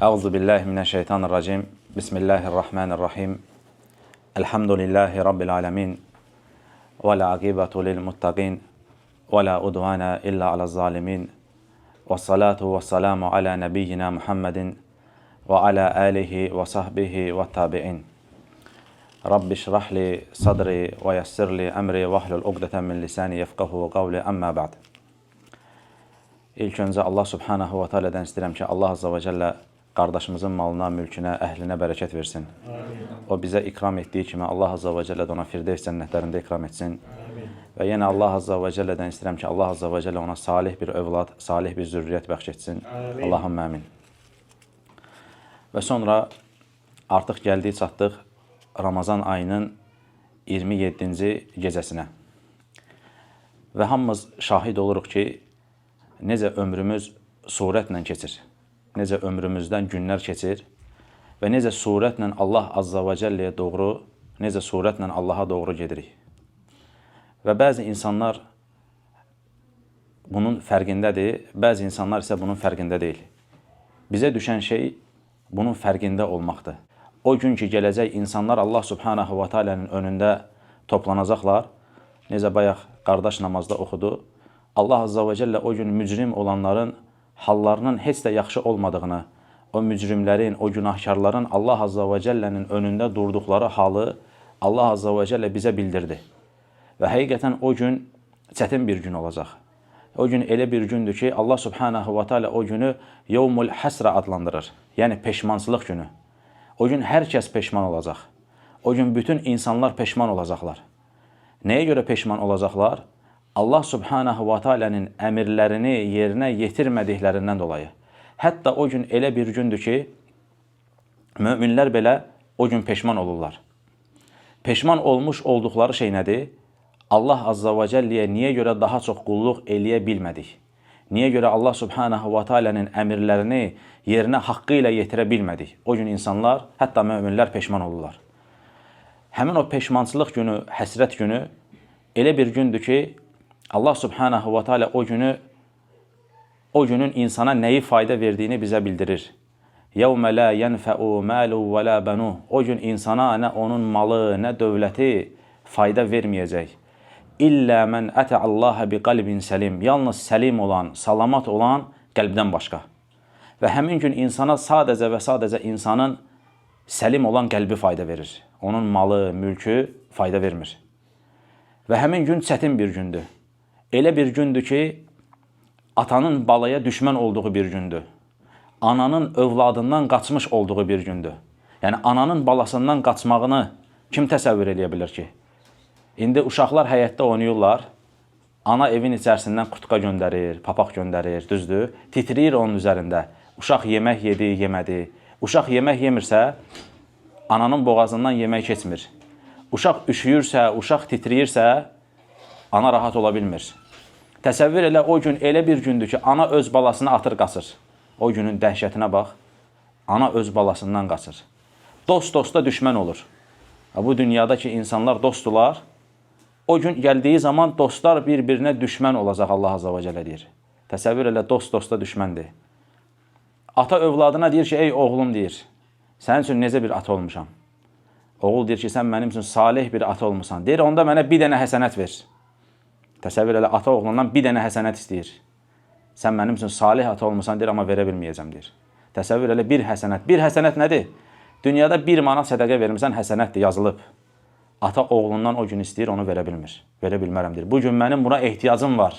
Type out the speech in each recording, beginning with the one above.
Euzu billahi mineşşeytanirracim. Bismillahirrahmanirrahim. Elhamdülillahi rabbil alamin. Ve la akibetu lil muttaqin. Ve la udvana illa alel zalimin. Ve salatu ve selamu ala nebiyyina Muhammedin ve ala alihi ve sahbihi ve tabi'in. Rabbi şrah li sadri ve yessir li emri ve hlul ugdeten min lisani yefqahu qavli amma ba'd. İlk öncə Allah subhanahu wa ta'alədən istəyirəm ki, Allah azza və cəllə qardaşımızın malına, mülkünə, əhlinə bərəkət versin. Amin. O bizə ikram etdiyi kimi Allah azza və cəllə də ona Firdevs cənnətlərində ikram etsin. Amin. Və yenə Allah azza və cəllədən istəyirəm ki, Allah azza və cəllə ona salih bir övlad, salih bir zürriyyət bəxş etsin. Amin. Allahümmə amin. Və sonra artıq gəldik, çatdıq Ramazan ayının 27-ci gecəsinə. Və hamımız şahid oluruq ki, necə ömrümüz surətlə keçir, necə ömrümüzdən günlər keçir və necə surətlə Allah azza və cəlləyə doğru, necə surətlə Allaha doğru gedirik. Və bəzi insanlar bunun fərqindədir, bəzi insanlar isə bunun fərqində deyil. Bizə düşən şey bunun fərqində olmaqdır. O gün ki, gələcək insanlar Allah subhanahu wa ta'alənin önündə toplanacaqlar, necə bayaq qardaş namazda oxudu, Allah azza və cəllə o gün mücrim olanların hallarının heç də yaxşı olmadığını, o mücrimlərin, o günahkarların Allah azza və cəllənin önündə durduqları halı Allah azza və cəllə bizə bildirdi. Və həqiqətən o gün çətin bir gün olacaq. O gün elə bir gündür ki, Allah subhanahu wa ta'ala o günü yevmul həsrə adlandırır. Yəni peşmançılıq günü. O gün hər kəs peşman olacaq. O gün bütün insanlar peşman olacaqlar. Nəyə görə peşman olacaqlar? Allah subhanahu wa ta'alənin əmirlərini yerinə yetirmədiklərindən dolayı. Hətta o gün elə bir gündür ki, möminlər belə o gün peşman olurlar. Peşman olmuş olduqları şey nədir? Allah azza və cəlliyə niyə görə daha çox qulluq eləyə bilmədik? Niyə görə Allah subhanahu wa ta'alənin əmirlərini yerinə haqqı ilə yetirə bilmədik? O gün insanlar, hətta möminlər peşman olurlar. Həmin o peşmançılıq günü, həsrət günü elə bir gündür ki, Allah subhanahu wa ta'ala o günün insana nəyi fayda verdiyini bizə bildirir. يَوْمَ لَا يَنْفَعُ مَالُ وَلَا بَنُوهُ O gün insana nə onun malı, nə dövləti fayda verməyəcək. İllə mən ətə Allahə bi qalbin səlim Yalnız səlim olan, salamat olan qəlbdən başqa. Və həmin gün insana sadəcə və sadəcə insanın səlim olan qəlbi fayda verir. Onun malı, mülkü fayda vermir. Və həmin gün çətin bir gündür. Elə bir gündür ki, atanın balaya düşmən olduğu bir gündür. Ananın övladından qaçmış olduğu bir gündür. Yəni, ananın balasından qaçmağını kim təsəvvür edə bilir ki? İndi uşaqlar həyətdə oynayırlar, ana evin içərisindən qutka göndərir, papaq göndərir, düzdür? Titriyir onun üzərində. Uşaq yemək yedi, yemədi. Uşaq yemək yemirsə, ananın boğazından yemək keçmir. Uşaq üşüyürsə, uşaq titriyirsə, ana rahat ola bilmir. Təsəvvür elə o gün elə bir gündür ki, ana öz balasını atır, qaçır. O günün dəhşətinə bax, ana öz balasından qaçır. Dost dosta düşmən olur. Bu dünyada ki, insanlar dostdular, o gün gəldiyi zaman dostlar bir-birinə düşmən olacaq Allah azza və cəllə deyir. Təsəvvür elə dost dosta düşməndir. Ata övladına deyir ki, ey oğlum deyir, sənin üçün necə bir ata olmuşam? Oğul deyir ki, sən mənim üçün salih bir ata olmuşsan. Deyir, onda mənə bir dənə həsənət ver. Təsəvvür elə, ata oğlundan bir dənə həsənət istəyir. Sən mənim üçün salih ata olmuşsan, deyir, amma verə bilməyəcəm, deyir. Təsəvvür elə, bir həsənət. Bir həsənət nədir? Dünyada 1 manat sədəqə vermirsən, həsənətdir, yazılıb. Ata oğlundan o gün istəyir, onu verə bilmir. Verə bilmərəm, deyir. Bu gün mənim buna ehtiyacım var.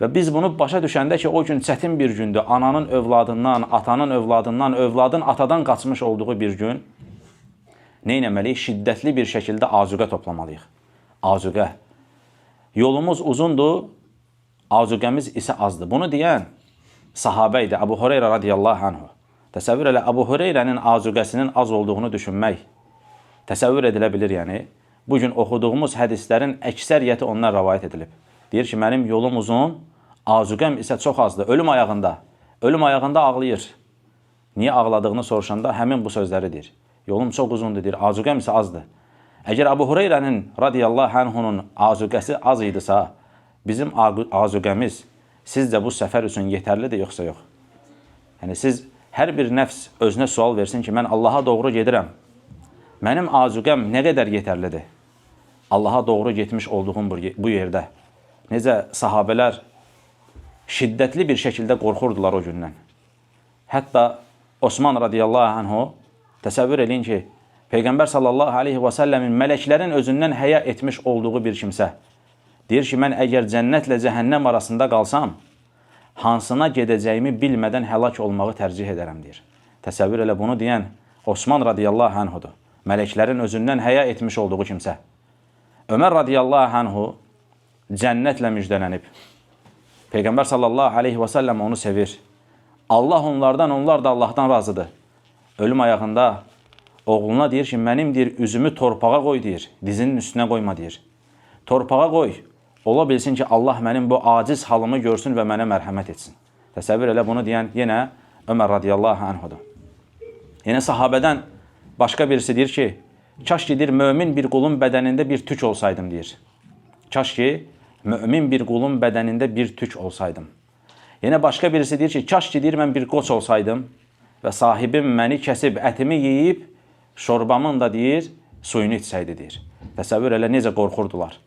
Və biz bunu başa düşəndə ki, o gün çətin bir gündür. Ananın övladından, atanın övladından, övladın atadan qaçmış olduğu bir gün neynəməliyik? Şiddətli bir şəkildə azuqə toplamalıyıq. Azuqə. Yolumuz uzundur, azuqəmiz isə azdır. Bunu deyən sahabə idi, Əbu Hüreyrə radiyallahu anhu. Təsəvvür elə, Əbu Hüreyrənin azuqəsinin az olduğunu düşünmək təsəvvür edilə bilir, yəni. Bugün oxuduğumuz hədislərin əksəriyyəti ondan rəvayət edilib. Deyir ki, mənim yolum uzun, azuqəm isə çox azdır. Ölüm ayağında. Ölüm ayağında ağlayır. Niyə ağladığını soruşanda həmin bu sözləri deyir. Yolum çox uzundur, deyir, azuqəm isə azdır. Əgər Əbu Hüreyrənin radiyallahu anhunun azuqəsi az idisə, bizim azuqəmiz sizcə bu səfər üçün yetərlidir, yoxsa yox? Yəni, siz hər bir nəfs özünə sual versin ki, mən Allaha doğru gedirəm. Mənim azuqəm nə qədər yetərlidir? Allaha doğru getmiş olduğum bu yerdə. Necə sahabələr şiddətli bir şəkildə qorxurdular o gündən. Hətta Osman radiyallahu anhu təsəvvür edin ki, Peyğəmbər sallallahu aleyhi və səlləmin mələklərin özündən həya etmiş olduğu bir kimsə deyir ki, mən əgər cənnətlə cəhənnəm arasında qalsam, hansına gedəcəyimi bilmədən həlak olmağı tərcih edərəm, deyir. Təsəvvür elə bunu deyən Osman radiyallahu anhudur. Mələklərin özündən həya etmiş olduğu kimsə. Ömər radiyallahu anhu cənnətlə müjdələnib. Peyğəmbər sallallahu aleyhi və səlləm onu sevir. Allah onlardan, onlar da Allahdan razıdır. Ölüm ayağında oğluna deyir ki, mənim deyir, üzümü torpağa qoy, deyir. Dizinin üstünə qoyma, deyir. Torpağa qoy. Ola bilsin ki, Allah mənim bu aciz halımı görsün və mənə mərhəmət etsin. Təsəvvür elə bunu deyən yenə Ömər radiyallahu anhudur. Yenə sahabədən başqa birisi deyir ki, kaş ki, deyir, mömin bir qulun bədənində bir tük olsaydım, deyir. Kaş ki, mömin bir qulun bədənində bir tük olsaydım. Yenə başqa birisi deyir ki, kaş ki, deyir, mən bir qoç olsaydım və sahibim məni kəsib, ətimi yeyib, şorbamın da, deyir, suyunu içsəydi, deyir. Təsəvvür elə necə qorxurdular.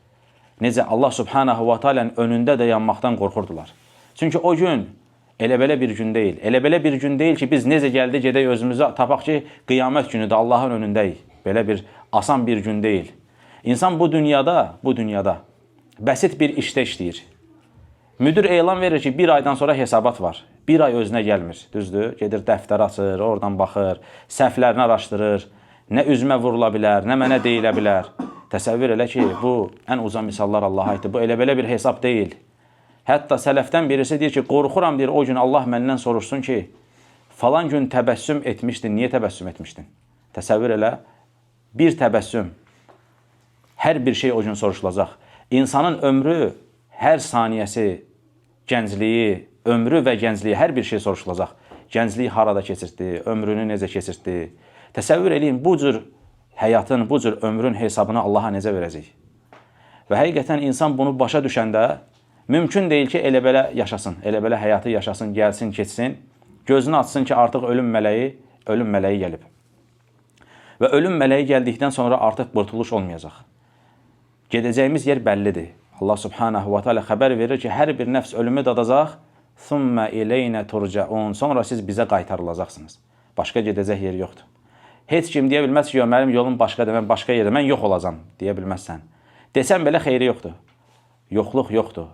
Necə Allah subhanahu wa ta'alənin önündə də yanmaqdan qorxurdular. Çünki o gün elə-belə bir gün deyil. Elə-belə bir gün deyil ki, biz necə gəldi gedək özümüzə tapaq ki, qiyamət günüdür, Allahın önündəyik. Belə bir asan bir gün deyil. İnsan bu dünyada bəsit bir işdə işləyir. Müdür elan verir ki, bir aydan sonra hesabat var. Bir ay özünə gəlmir, düzdür? Gedir dəftər açır, oradan baxır, səhvlərini araşdırır. Nə üzmə vurula bilər, nə mənə deyilə bilər. Təsəvvür elə ki, bu ən uzun misallar Allaha aiddir. Bu elə-belə bir hesab deyil. Hətta sələfdən birisi deyir ki, qorxuram, deyir, o gün Allah məndən soruşsun ki, falan gün təbəssüm etmişdin, niyə təbəssüm etmişdin? Təsəvvür elə, bir təbəssüm, hər bir şey o gün soruşulacaq. İnsanın ömrü, hər saniyəsi, gəncliyi, ömrü və gəncliyi, hər bir şey soruşulacaq. Gəncliyi harada keçirtdi, ömrünü necə keçirtdi? Təsəvvür eləyin, bu cür həyatın, bu cür ömrün hesabını Allaha necə verəcək? Və həqiqətən insan bunu başa düşəndə mümkün deyil ki, elə-belə yaşasın, elə-belə həyatı yaşasın, gəlsin, keçsin, gözünü açsın ki, artıq ölüm mələyi gəlib. Və ölüm mələyi gəldikdən sonra artıq qurtuluş olmayacaq. Gedəcəyimiz yer bəllidir. Allah subhanahu wa ta'ala xəbər verir ki, hər bir nəfs ölümü dadacaq, ثُمَّ إِلَيْنَ تُرْجَعُونَ Sonra siz bizə qaytarılacaqsınız. Başqa gedəcək yer yoxdur. Heç kim deyə bilməz ki, mənim yolum başqadır, mən başqa yerdə, mən yox olacam, deyə bilməzsən. Desən belə xeyri yoxdur. Yoxluq yoxdur.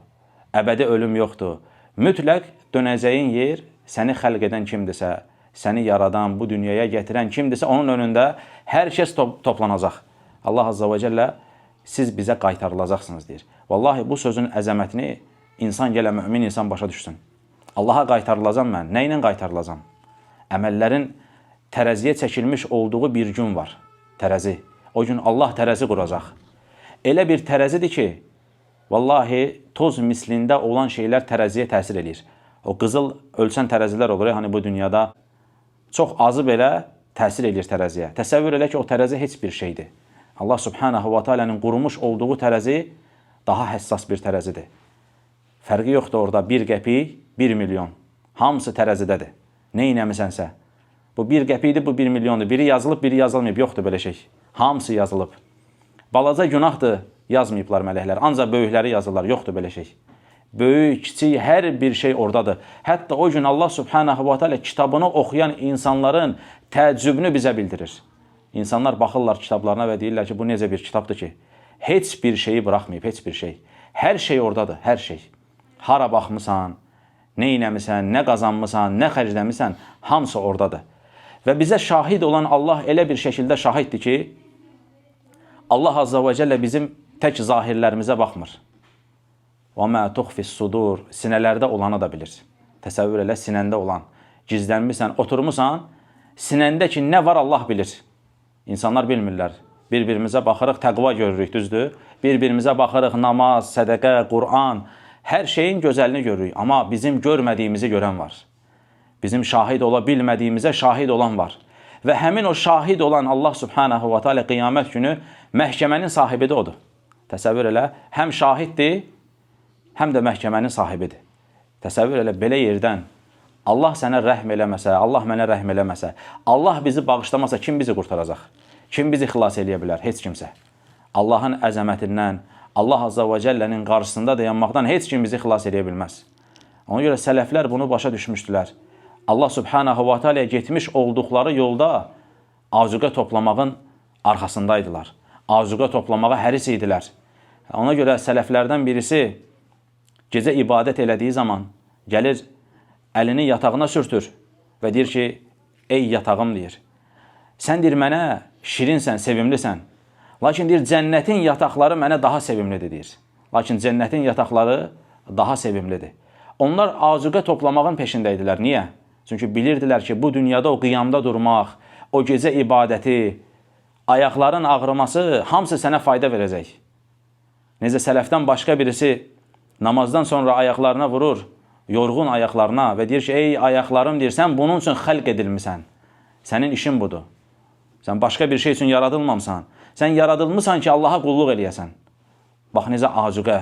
Əbədi ölüm yoxdur. Mütləq dönəcəyin yer səni xəlq edən kimdirsə, səni yaradan, bu dünyaya gətirən kimdirsə, onun önündə hər kəs toplanacaq. Allah azza və cəllə siz bizə qaytarılacaqsınız, deyir. Vallahi bu sözün əzəmətini insan gələ, mümin insan başa düşsün. Allaha qaytarılacam mən. Nə ilə qaytarılacam? Əməllərin tərəziyə çəkilmiş olduğu bir gün var. Tərəzi. O gün Allah tərəzi quracaq. Elə bir tərəzidir ki, vallahi toz mislində olan şeylər tərəziyə təsir edir. O qızıl ölçən tərəzilər olur, hani bu dünyada çox azı belə təsir edir tərəziyə. Təsəvvür elə ki, o tərəzi heç bir şeydir. Allah subhanahu wa ta'alənin qurmuş olduğu tərəzi daha həssas bir tərəzidir. Fərqi yoxdur orada 1 qəpik, 1 milyon. Hamısı tərəzidədir. Nə inəmisənsə. Bu 1 qəpikdir, bu 1 milyondur. Biri yazılıb, biri yazılmayıb. Yoxdur belə şey. Hamısı yazılıb. Balaca günahdır, yazmayıblar mələklər. Ancaq böyükləri yazırlar. Yoxdur belə şey. Böyük, kiçik, hər bir şey oradadır. Hətta o gün Allah subhanahu wa ta'ala kitabını oxuyan insanların təəccübünü bizə bildirir. İnsanlar baxırlar kitablarına və deyirlər ki, bu necə bir kitabdır ki, heç bir şeyi buraxmayıb, heç bir şey. Hər şey oradadır, hər şey. Hara baxmısan, nə inəmisən, nə qazanmısan, nə xərcləmisən, hamısı oradadır. Və bizə şahid olan Allah elə bir şəkildə şahiddir ki, Allah azza və cəllə bizim tək zahirlərimizə baxmır. وَمَا تُخْفِ الصُّدُورِ Sinələrdə olanı da bilir. Təsəvvür elə, sinəndə olan. Gizlənmirsən, oturmuşsan, sinəndə ki, nə var Allah bilir. İnsanlar bilmirlər. Bir-birimizə baxırıq, təqva görürük, düzdür? Bir-birimizə baxırıq, namaz, sədəqə, Qur'an, hər şeyin gözəlini görürük. Amma bizim görmədiyimizi görən var. Bizim şahid ola bilmədiyimizə şahid olan var. Və həmin o şahid olan Allah subhanahu wa ta'ala qiyamət günü məhkəmənin sahibi də odur. Təsəvvür elə, həm şahiddir, həm də məhkəmənin sahibidir. Təsəvvür elə, belə yerdən Allah sənə rəhm eləməsə, Allah mənə rəhm eləməsə, Allah bizi bağışlamasa kim bizi qurtaracaq? Kim bizi xilas eləyə bilər? Heç kimsə. Allahın əzəmətindən, Allah Azza və Cəllənin qarşısında dayanmaqdan heç kim bizi xilas eləyə bilməz. Ona görə sələflər bunu başa düşmüşdülər. Allah Subhanahu wa Ta'ala getmiş olduqları yolda azuqə toplamağın arxasındaydılar. Azuqə toplamağa həris idilər. Ona görə sələflərdən birisi gecə ibadət elədiyi zaman gəlir, əlini yatağına sürtür və deyir ki, ey yatağım deyir. Sən deyir, mənə şirinsən, sevimlisən. Lakin deyir, cənnətin yataqları mənə daha sevimlidir deyir. Lakin cənnətin yataqları daha sevimlidir. Onlar azuqə toplamağın peşində idilər. Niyə? Çünki bilirdilər ki, bu dünyada o qiyamda durmaq, o gecə ibadəti, ayaqların ağrıması hamısı sənə fayda verəcək. Necə sələfdən başqa birisi namazdan sonra ayaqlarına vurur, yorğun ayaqlarına və deyir ki, ey ayaqlarım deyir, sən bunun üçün xəlq edilmisən. Sənin işin budur. Sən başqa bir şey üçün yaradılmamısan. Sən yaradılmısan ki, Allaha qulluq eləyəsən. Bax, necə azuqə.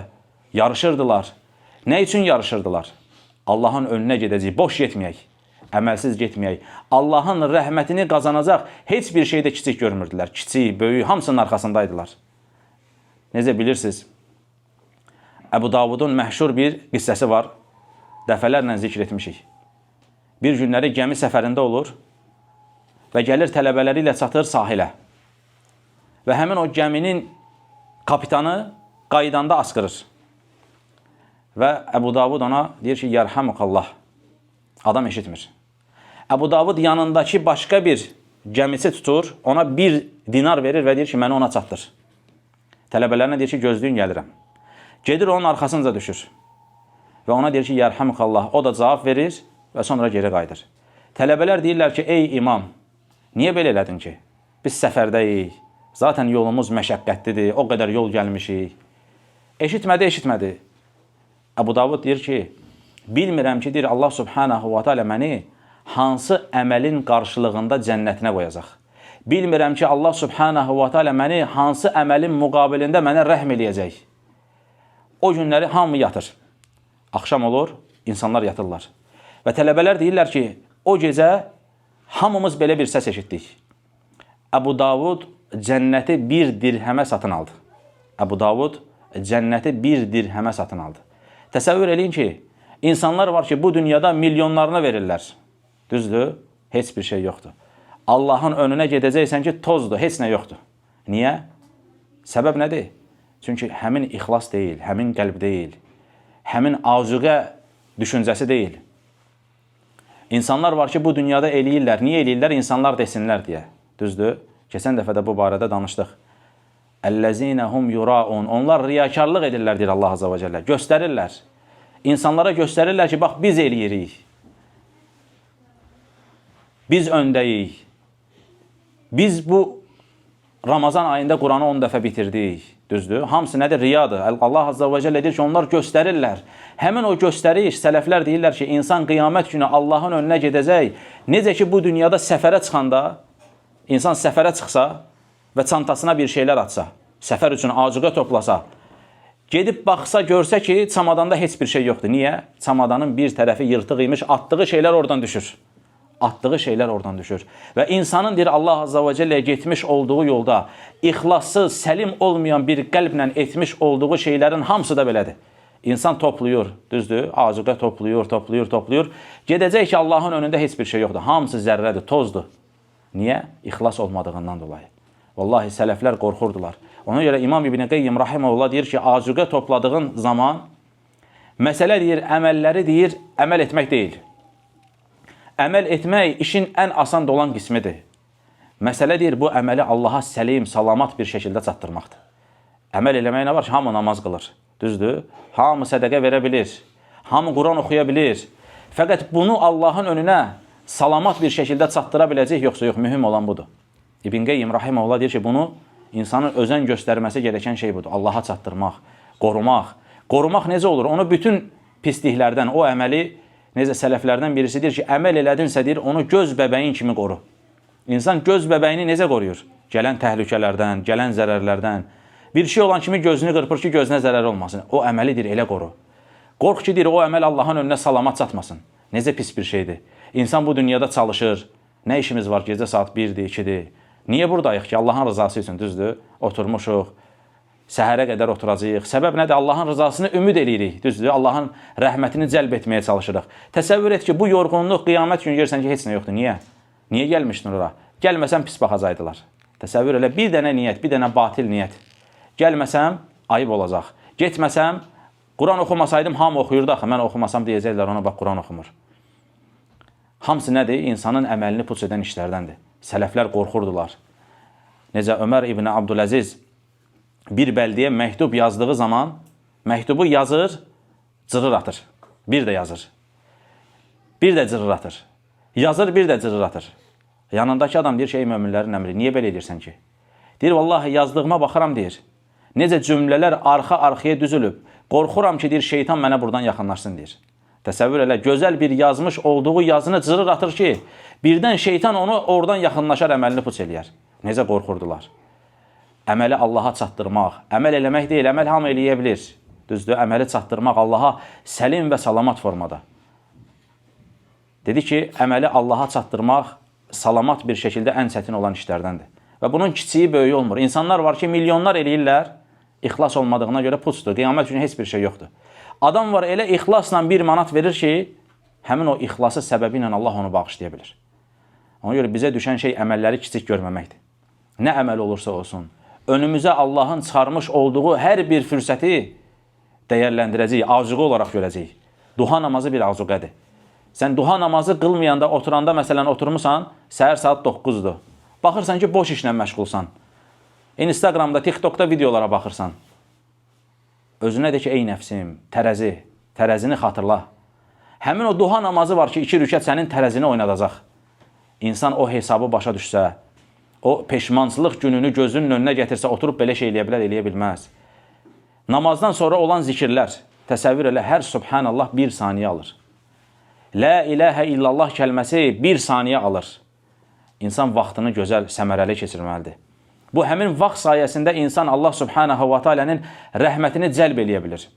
Yarışırdılar. Nə üçün yarışırdılar? Allahın önünə gedəcək, boş getməyək, əməlsiz getməyək. Allahın rəhmətini qazanacaq heç bir şeydə kiçik görmürdülər. Kiçik, böyük, hamısının arxasındaydılar. Necə bilirsiniz? Əbu Davudun məşhur bir qissəsi var. Dəfələrlə zikr etmişik. Bir günləri gəmi səfərində olur və gəlir tələbələri ilə çatır sahilə. Və həmin o gəminin kapitanı qaydanda asqırır. Və Əbu Davud ona deyir ki, yərhamukallah. Adam eşitmir. Əbu Davud yanındakı başqa bir gəmisi tutur, ona 1 dinar verir və deyir ki, məni ona çatdır. Tələbələrinə deyir ki, gözlüyün gəlirəm. Gedir onun arxasınca düşür. Və ona deyir ki, yərhamukallah. O da cavab verir və sonra geri qayıdır. Tələbələr deyirlər ki, ey imam, niyə belə elədin ki? Biz səfərdəyik, zaten yolumuz məşəqqətlidir, o qədər yol gəlmişik. Eşitmədi. Əbu Davud deyir ki, bilmirəm ki, deyir Allah Subhanahu wa Ta'ala məni hansı əməlin qarşılığında cənnətinə qoyacaq. Bilmirəm ki, Allah Subhanahu wa Ta'ala məni hansı əməlin müqabilində mənə rəhm eləyəcək. O günləri hamı yatır. Axşam olur, insanlar yatırlar. Və tələbələr deyirlər ki, o gecə hamımız belə bir səs eşitdik. Əbu Davud cənnəti 1 dirhəmə satın aldı. Əbu Davud cənnəti 1 dirhəmə satın aldı. Təsəvvür eləyin ki, insanlar var ki, bu dünyada milyonlarına verirlər. Düzdür? Heç bir şey yoxdur. Allahın önünə gedəcəksən ki, tozdur, heç nə yoxdur. Niyə? Səbəb nədir? Çünki həmin ixlas deyil, həmin qəlb deyil, həmin azuqə düşüncəsi deyil. İnsanlar var ki, bu dünyada eləyirlər. Niyə eləyirlər? İnsanlar desinlər deyə. Düzdür? Keçən dəfə də bu barədə danışdıq. Əlləzinəhum yuraun. Onlar riyakarlıq edirlər, deyir Allah Azza və Cəllə. Göstərirlər. İnsanlara göstərirlər ki, bax, biz eləyirik. Biz öndəyik. Biz bu Ramazan ayında Quranı 10 dəfə bitirdik. Düzdür? Hamısı nədir? Riyadır. Allah Azza və Cəllə deyir ki, onlar göstərirlər. Həmin o göstəriş, sələflər deyirlər ki, insan qiyamət günü Allahın önünə gedəcək. Necə ki, bu dünyada səfərə çıxanda, insan səfərə çıxsa və çantasına bir şeylər atsa, səfər üçün azuqə toplasa, gedib baxsa, görsə ki, çamadanda heç bir şey yoxdur. Niyə? Çamadanın bir tərəfi yırtıq imiş, atdığı şeylər oradan düşür. Və insanın, deyir Allah Azza və Cəlləyə getmiş olduğu yolda, ixlassız, səlim olmayan bir qəlblə etmiş olduğu şeylərin hamısı da belədir. İnsan toplayır, düzdür? Azuqə toplayır. Gedəcək ki, Allahın önündə heç bir şey yoxdur. Hamısı zərrədir, tozdur. Niyə? İxlas olmadığından dolayı. Vallahi sələflər qorxurdular. Ona görə İmam İbn Qeyyim rahimehullah deyir ki, azuqə topladığın zaman məsələ deyir, əməlləri deyir, əməl etmək deyil. Əməl etmək işin ən asan olan qismidir. Məsələ deyir, bu əməli Allaha səlim, salamat bir şəkildə çatdırmaqdır. Əməl eləmək nə var ki, hamı namaz qılır. Düzdür? Hamı sədəqə verə bilir. Hamı Quran oxuya bilir. Fəqət bunu Allahın önünə salamat bir şəkildə çatdıra biləcək, yoxsa yox, mühüm olan budur. İbn Qeyyim rahimehullah deyir ki, bunu insanın özən göstərməsi gerəkən şey budur. Allaha çatdırmaq, qorumaq. Qorumaq necə olur? Onu bütün pisliklərdən, o əməli, necə sələflərdən birisi deyir ki, əməl elədinsə deyir, onu göz bəbəyin kimi qoru. İnsan göz bəbəyini necə qoruyur? Gələn təhlükələrdən, gələn zərərlərdən. Bir şey olan kimi gözünü qırpır ki, gözünə zərər olmasın. O əməli deyir, elə qoru. Qorx ki, deyir, o əməl Allahın önünə salamat çatmasın. Necə pis bir şeydir. İnsan bu dünyada çalışır. Nə işimiz var? Gecə saat 1-dir, 2-dir. Niyə buradayıq ki? Allahın rızası üçün, düzdür? Oturmuşuq. Səhərə qədər oturacağıq. Səbəb nədir? Allahın rızasını ümid edirik, düzdür? Allahın rəhmətini cəlb etməyə çalışırıq. Təsəvvür et ki, bu yorğunluq qiyamət günü görsən ki, heç nə yoxdur. Niyə? Niyə gəlmişdin ora? Gəlməsən pis baxacaqdılar. Təsəvvür elə, bir dənə niyyət, bir dənə batil niyyət. Gəlməsəm, ayıb olacaq. Getməsəm, Quran oxumasaydım, hamı oxuyurdu axı. Mən oxumasam deyəcəklər, ona bax, Quran oxumur. Hamısı nədir? İnsanın əməlini puç edən işlərdəndir. Sələflər qorxurdular. Necə Ömər İbn Abdüləziz bir bəldiyə məktub yazdığı zaman məktubu yazır, cırır atır. Bir də yazır. Bir də cırır atır. Yazır, bir də cırır atır. Yanındakı adam deyir, möminlərin əmri, niyə belə edirsən ki? Deyir, vallahi yazdığıma baxaram, deyir. Necə cümlələr arxa-arxaya düzülüb. Qorxuram ki, deyir, şeytan mənə buradan yaxınlaşsın, deyir. Təsəvvür elə, gözəl bir yazmış olduğu yazını cırır atır ki, birdən şeytan onu oradan yaxınlaşar, əməlini puç eləyər. Necə qorxurdular. Əməli Allaha çatdırmaq, əməl eləmək deyil, əməl hamı eləyə bilir. Düzdür, əməli çatdırmaq Allaha səlim və salamat formada. Dedi ki, əməli Allaha çatdırmaq salamat bir şəkildə ən çətin olan işlərdəndir. Və bunun kiçiyi, böyüyü olmur. İnsanlar var ki, milyonlar eləyirlər, ixlas olmadığına görə puçdur. Qiyamət günü heç bir şey yoxdur. Adam var elə ixlasla 1 manat verir ki, həmin o ixlası səbəbi ilə Allah onu bağışlaya bilir. Ona görə bizə düşən şey əməlləri kiçik görməməkdir. Nə əməl olursa olsun, önümüzə Allahın çıxarmış olduğu hər bir fürsəti dəyərləndirəcəyik, azuqə olaraq görəcəyik. Duha namazı bir azuqədir. Sən duha namazı qılmayanda, oturanda, məsələn, oturmuşsan, səhər saat 9-dur. Baxırsan ki, boş işlə məşğulsan. Instagramda, TikTokda videolara baxırsan. Özünə de ki, ey nəfsim, tərəzini xatırla. Həmin o duha namazı var ki, 2 rükət sənin tərəzini oynadacaq. İnsan o hesabı başa düşsə, o peşmançılıq gününü gözünün önünə gətirsə, oturub belə şey eləyə bilər, eləyə bilməz. Namazdan sonra olan zikirlər, təsəvvür elə, hər Subhanallah 1 saniyə alır. La ilahə illallah kəlməsi 1 saniyə alır. İnsan vaxtını gözəl, səmərəli keçirməlidir. Bu, həmin vaxt sayəsində insan Allah Subhanahu wa Ta'ala'nın rəhmətini cəlb eləyə bilir.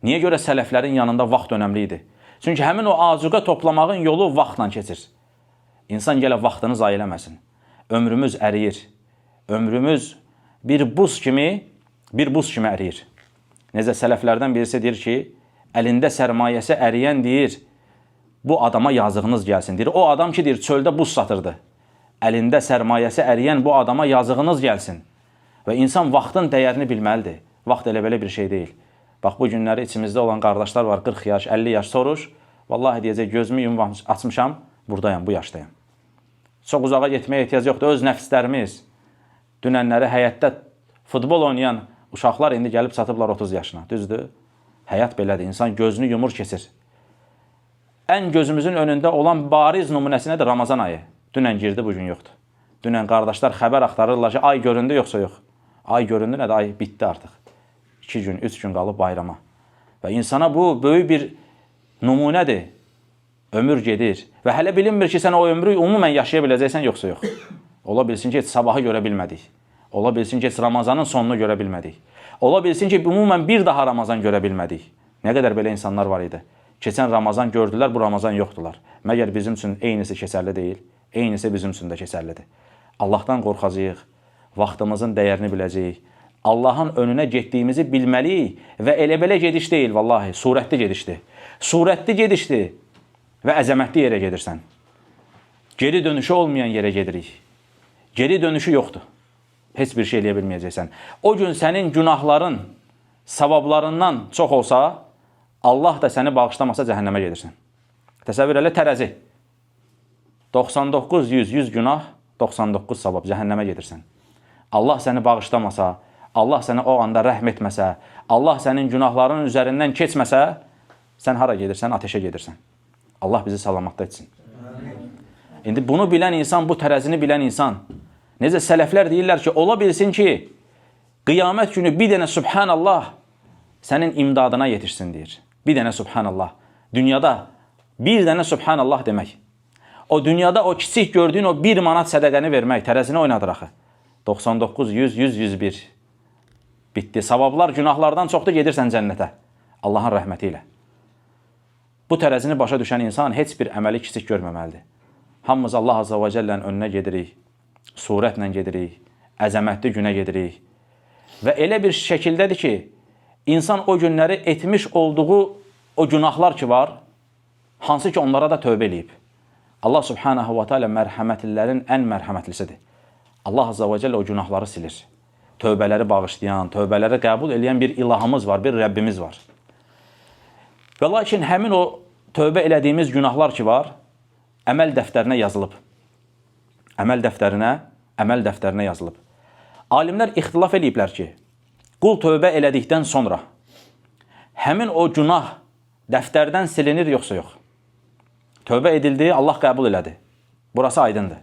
Niyə görə sələflərin yanında vaxt önəmli idi? Çünki həmin o azuqa toplamağın yolu vaxtla keçir. İnsan gələ vaxtını zayi eləməsin. Ömrümüz əriyir. Ömrümüz bir buz kimi əriyir. Necə sələflərdən birisi deyir ki, əlində sərmayəsi əriyən deyir, bu adama yazığınız gəlsin. Deyir, o adam ki, deyir, çöldə buz satırdı. Əlində sərmayəsi əriyən bu adama yazığınız gəlsin. Və insan vaxtın dəyərini bilməlidir. Vaxt elə belə bir şey deyil. Bax, bu günləri içimizdə olan qardaşlar var, 40 yaş, 50 yaş soruş. Vallahi deyəcək, gözümü yumub açmışam, buradayım, bu yaşdayım. Çox uzağa getməyə ehtiyac yoxdur. Öz nəfslərimiz, dünənləri həyətdə futbol oynayan uşaqlar indi gəlib çatıblar 30 yaşına. Düzdür? Həyat belədir. İnsan gözünü yumur, keçir. Ən gözümüzün önündə olan bariz nümunəsi nədir? Ramazan ayı. Dünən girdi, bugün yoxdur. Dünən qardaşlar xəbər axtarırlar ki, ay göründü, yoxsa yox. Ay göründü, nədir? Ay bitdi artıq. 2 gün, 3 gün qalıb bayrama. Və insana bu, böyük bir nümunədir. Ömür gedir. Və hələ bilinmir ki, sən o ömrü umumən yaşaya biləcəksən, yoxsa yox. Ola bilsin ki, heç sabahı görə bilmədik. Ola bilsin ki, heç Ramazanın sonunu görə bilmədik. Ola bilsin ki, umumən bir daha Ramazan görə bilmədik. Nə qədər belə insanlar var idi. Keçən Ramazan gördülər, bu Ramazan yoxdular. Məgər bizim üçün eynisi keçərli deyil. Eynisi bizim üçün də keçərlidir. Allahdan qorxacağıq, vaxtımızın dəyərini biləcəyik. Allahın önünə getdiyimizi bilməliyik və elə belə gediş deyil, vallahi, surətli gedişdir. Surətli gedişdir və əzəmətli yerə gedirsən. Geri dönüşü olmayan yerə gedirik. Geri dönüşü yoxdur. Heç bir şey eləyə bilməyəcəksən. O gün sənin günahların, savablarından çox olsa, Allah da səni bağışlamasa cəhənnəmə gedirsən. Təsəvvür elə, tərəzi. 99, 100 günah, 99 savab, cəhənnəmə gedirsən. Allah səni bağışlamasa, Allah səni o anda rəhm etməsə, Allah sənin günahların üzərindən keçməsə, sən hara gedirsən? Ateşə gedirsən. Allah bizi salamatda etsin. İndi bunu bilən insan, bu tərəzini bilən insan, necə sələflər deyirlər ki, ola bilsin ki, qiyamət günü bir dənə Subhanallah sənin imdadına yetişsin, deyir. Bir dənə Subhanallah. Dünyada bir dənə Subhanallah demək. O dünyada o kiçik gördüyün o 1 manat sədəqəni vermək, tərəzini oynadır axı. 99, 100, 100, 101. Bitdi. Savablar günahlardan çoxdur, gedirsən cənnətə. Allahın rəhməti ilə. Bu tərəzini başa düşən insan heç bir əməli kiçik görməməlidir. Hamımız Allah Azza və Cəllənin önünə gedirik, surətlə gedirik, əzəmətli günə gedirik. Və elə bir şəkildədir ki, insan o günləri etmiş olduğu o günahlar ki var, hansı ki onlara da tövbə eləyib. Allah Subhanahu wa Ta'ala mərhəmətlilərin ən mərhəmətlisidir. Allah Azza və Cəllə o günahları silir. Tövbələri bağışlayan, tövbələri qəbul edən bir ilahımız var, bir Rəbbimiz var. Və lakin həmin o tövbə elədiyimiz günahlar ki var, əməl dəftərinə yazılıb. Əməl dəftərinə yazılıb. Alimlər ixtilaf eləyiblər ki, qul tövbə elədikdən sonra həmin o günah dəftərdən silinir yoxsa yox. Tövbə edildi, Allah qəbul elədi. Burası aydındır.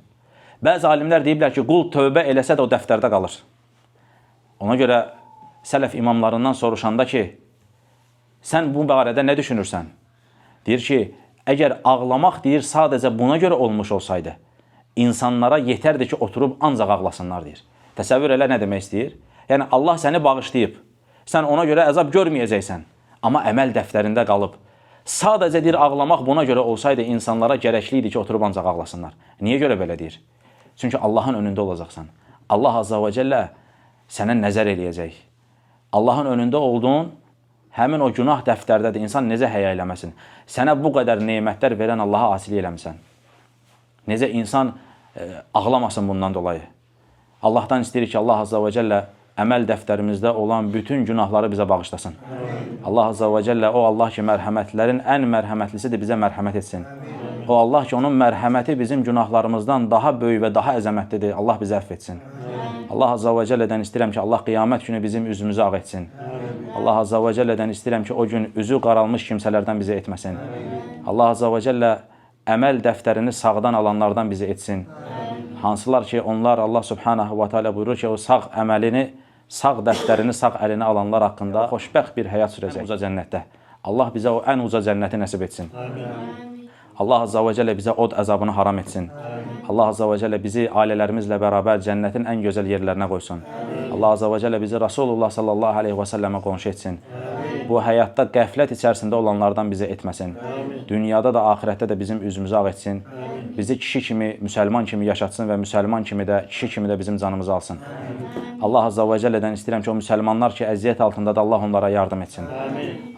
Bəzi alimlər deyiblər ki, qul tövbə eləsə də o dəftərdə qalır. Ona görə sələf imamlarından soruşanda ki, sən bu barədə nə düşünürsən? Deyir ki, əgər ağlamaq deyir sadəcə buna görə olmuş olsaydı, insanlara yetərdir ki, oturub ancaq ağlasınlar deyir. Təsəvvür elə nə demək istəyir? Yəni Allah səni bağışlayıb, sən ona görə əzab görməyəcəksən, amma əməl dəftərində qalıb. Sadəcə deyir, ağlamaq buna görə olsaydı, insanlara gərəkli idi ki, oturub ancaq ağlasınlar. Niyə görə belə deyir? Çünki Allahın önündə olacaqsan. Allah Azza və Cəllə sənə nəzər eləyəcək. Allahın önündə olduğun həmin o günah dəftərdədir. İnsan necə həya eləməsin? Sənə bu qədər neymətlər verən Allaha asilik eləməsən. Necə insan ağlamasın bundan dolayı? Allahdan istəyirik ki, Allah Azza və Cəllə əməl dəftərimizdə olan bütün günahları bizə bağışlasın. Allah Azza və Cəllə o Allah ki, mərhəmətlərin ən mərhəmətlisidir, bizə mərhəmət etsin. O Allah ki, onun mərhəməti bizim günahlarımızdan daha böyük və daha əzəmətlidir. Allah bizi əfv etsin. Allah Azza və Cəllədən istəyirəm ki, Allah qiyamət günü bizim üzümüzü ağ etsin. Allah Azza və Cəllədən istəyirəm ki, o gün üzü qaralmış kimsələrdən bizi etməsin. Allah Azza və Cəllə əməl dəftərini sağdan alanlardan bizi etsin. Hansılar ki, onlar Allah Subhanahu wa Ta'ala buyurur ki, o sağ əməlini, sağ dəftərini, sağ əlini alanlar haqqında xoşbəxt bir həyat sürəcək uca cənnətdə. Allah bizə o ən uca cənnəti nəsib etsin. Allah Azza və Cəllə bizə od əzabını haram etsin. Allah Azza və Cəllə bizi ailələrimizlə bərabər cənnətin ən gözəl yerlərinə qoysun. Allah Azza və Cəllə bizi Rasulullah sallallahu aleyhi və səlləmə qonşu etsin. Bu həyatda qəflət içərisində olanlardan bizi etməsin. Dünyada da, ahirətdə də bizim üzümüzü ağ etsin. Bizi kişi kimi, müsəlman kimi yaşatsın və müsəlman kimi də, kişi kimi də bizim canımızı alsın. Allah Azza və Cəllədən istəyirəm ki, o müsəlmanlar ki, əziyyət altındadır, Allah onlara yardım etsin.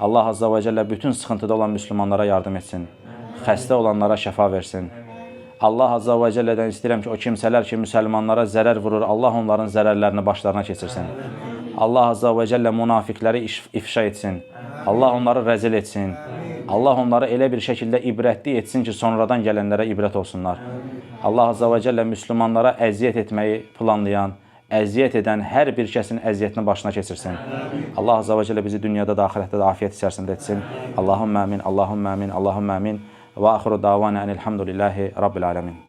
Allah Azza və Cəllə bütün sıxıntıda olan müsəlmanlara yardım etsin. Xəstə olanlara şəfa versin. Allah Azza və Cəllədən istəyirəm ki, o kimsələr ki, müsəlmanlara zərər vurur, Allah onların zərərlərini başlarına keçirsin. Allah Azza və Cəllə münafiqləri ifşa etsin. Allah onları rəzil etsin. Allah onları elə bir şəkildə ibrətli etsin ki, sonradan gələnlərə ibrət olsunlar. Allah Azza və Cəllə müsəlmanlara əziyyət etməyi planlayan, əziyyət edən hər bir kəsin əziyyətini başına keçirsin. Allah Azza və Cəllə bizi dünyada da, ahirətdə də afiyyət içərisində etsin. Allahümmə amin, Allahümmə amin, Allahümmə amin. Və axiru davana enilhamdülillahi Rabbil alemin.